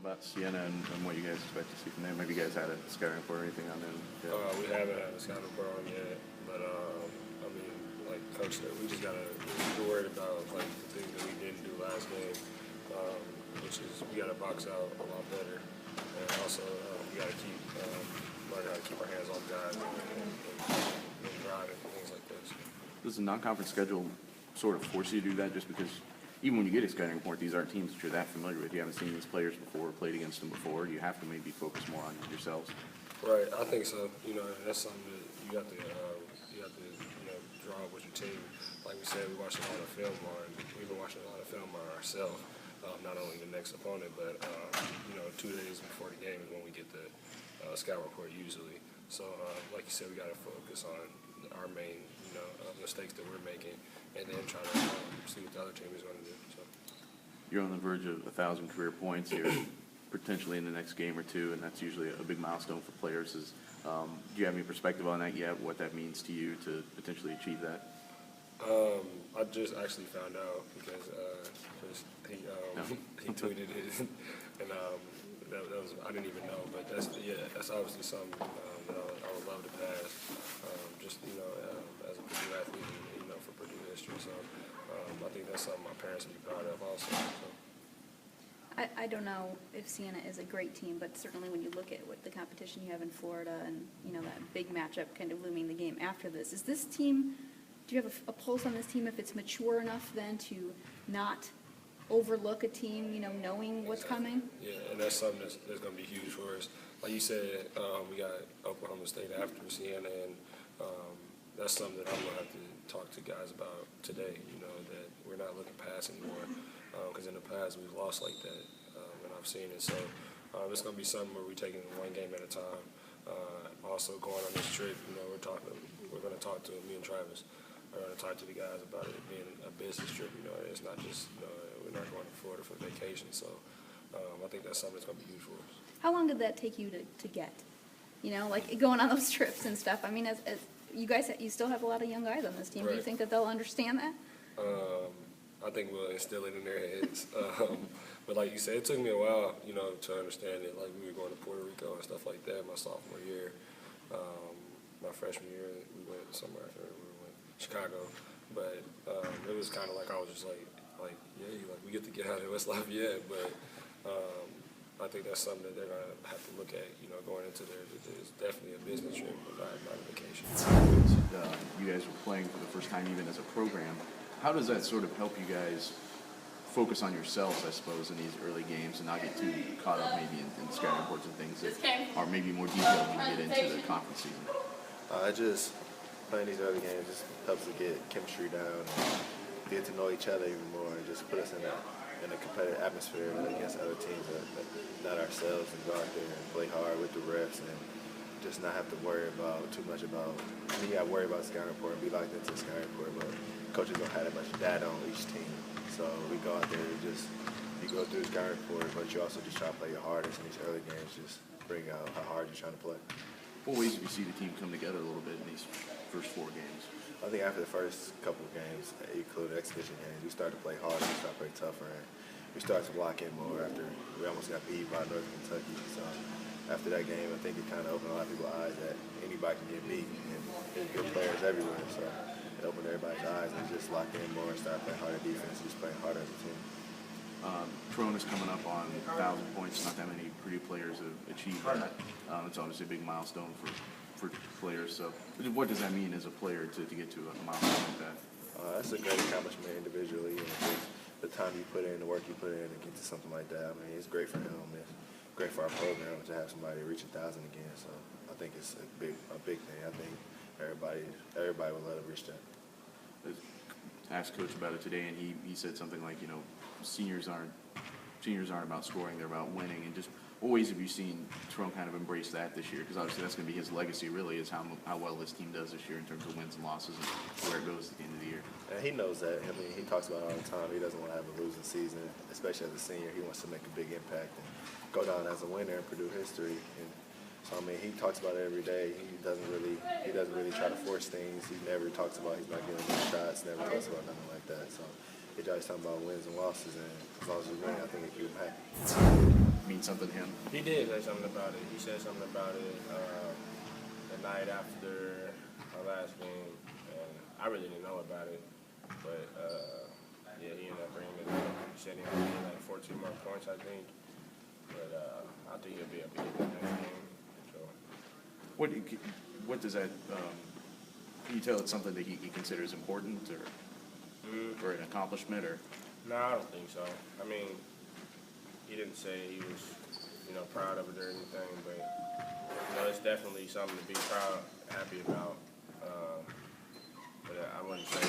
about Siena and what you guys expect to see from them? Maybe you guys had a scouting report or anything on them? Yeah. We haven't had a scouting report on yet, but I mean, like Coach said, we're worried about like the things that we didn't do last game, which is we got to box out a lot better, and also we got to keep learning how to keep our hands on guys and driving and things like this. Does the non-conference schedule sort of force you to do that, just because even when you get a scouting report, these aren't teams that you're that familiar with? You haven't seen these players before, played against them before. You have to maybe focus more on yourselves. Right, I think so. You know, that's something that you have to draw up with your team. Like we said, we watched a lot of film on. We've been watching a lot of film on ourselves. Not only the next opponent, but 2 days before the game is when we get the scout report usually. So, like you said, we got to focus on our main, mistakes that we're making, and then try to see what the other team is going to do. So. You're on the verge of 1,000 career points here, potentially in the next game or two, and that's usually a big milestone for players. Do you have any perspective on that yet, what that means to you to potentially achieve that? I just actually found out because he tweeted it, and that was, I didn't even know, but that's obviously something that I would love to pass, as a Purdue athlete, and, for Purdue history. So I think that's something my parents would be proud of also. So. I don't know if Siena is a great team, but certainly when you look at what the competition you have in Florida and, that big matchup kind of looming the game after this, is this team, do you have a pulse on this team if it's mature enough then to not overlook a team, knowing what's coming? Yeah, and that's something that's going to be huge for us. Like you said, we got Oklahoma State after Siena, and that's something that I'm going to have to talk to guys about today, that we're not looking past anymore. Because in the past we've lost like that, and I've seen it. So it's going to be something where we're taking it one game at a time. Also going on this trip, we're going to talk to me and Travis. We're going to talk to the guys about it being a business trip. It's not just we're not going to Florida for vacation. So I think that's something that's going to be huge for us. How long did that take you to get? Like going on those trips and stuff. I mean, as you guys, you still have a lot of young guys on this team. Right. Do you think that they'll understand that? I think we'll instill it in their heads. But like you said, it took me a while, to understand it. Like we were going to Puerto Rico and stuff like that my sophomore year. My freshman year, we went somewhere. We went to Chicago. But it was kind of like I was just like we get to get out of West Lafayette. But I think that's something that they're going to have to look at, going into there. It's definitely a business trip, but not a vacation. You guys were playing for the first time even as a program. How does that sort of help you guys focus on yourselves, I suppose, in these early games and not get too caught up maybe in scouting reports and things that are maybe more detailed when you get into the conference season? Just playing these early games just helps to get chemistry down and get to know each other even more and just put us in a competitive atmosphere against other teams, not ourselves, and go out there and play hard with the refs and just not have to worry about too much about. You got to worry about the scouting report and be locked into the scouting report, but coaches don't have that much data on each team. So we go out there and you go through the scouting report, but you also just try to play your hardest in these early games, just bring out how hard you're trying to play. What ways do you see the team come together a little bit in these first 4 games? I think after the first couple of games, including exhibition games, we started to play harder, we started to play tougher, and we started to block in more after we almost got beat by Northern Kentucky. So after that game, I think it kind of opened a lot of people's eyes that anybody can get beat, and there's good players everywhere. So it opened everybody's eyes and just locked in more and started playing harder defense, just playing harder as a team. Terone is coming up on 1,000 points. Not that many Purdue players have achieved that. It's obviously a big milestone for players. So what does that mean as a player to get to a milestone like that? That's a great accomplishment individually, and just the time you put in, the work you put in to get to something like that. I mean, it's great for him. It's great for our program to have somebody reach 1,000 again. So I think it's a big thing. I think everybody would love to reach that. I asked Coach about it today, and he said something like, seniors aren't about scoring, they're about winning. And just what ways have you seen Terone kind of embrace that this year? Because obviously that's going to be his legacy, really, is how well this team does this year in terms of wins and losses and where it goes at the end of the year. And he knows that. I mean, he talks about it all the time. He doesn't want to have a losing season, especially as a senior. He wants to make a big impact and go down as a winner in Purdue history. And so, I mean, he talks about it every day. He doesn't really try to force things. He never talks about he's not getting any shots, never talks about nothing like that. So he always talking about wins and losses, and as long as we win, I think it keeps him happy. I mean, mean something to him? He did say something about it. He said something about it the night after our last game, and I really didn't know about it. But yeah, he ended up bringing it up. He said he only needed like 14 more points, I think. But I think he'll be able to get that next game. So. What does that? Can you tell it's something that he considers important or an accomplishment or? No, I don't think so. I mean, he didn't say he was, proud of it or anything, but it's definitely something to be happy about. But I wouldn't say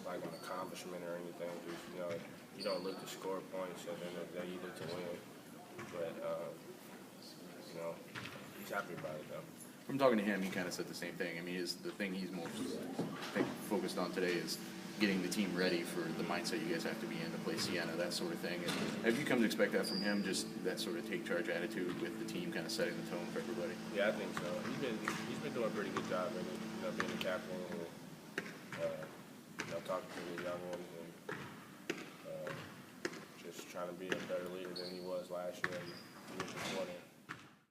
like an accomplishment or anything. Just you don't look to score points at the end of the day. You look to win. But he's happy about it though. From talking to him, he kind of said the same thing. I mean, the thing he's most focused on today is getting the team ready for the mindset you guys have to be in to play Siena, that sort of thing. And have you come to expect that from him, just that sort of take charge attitude with the team kind of setting the tone for everybody? Yeah, I think so. He's been doing a pretty good job in it, being the captain and talking to the young ones and just trying to be a better leader than he was last year and the year before that.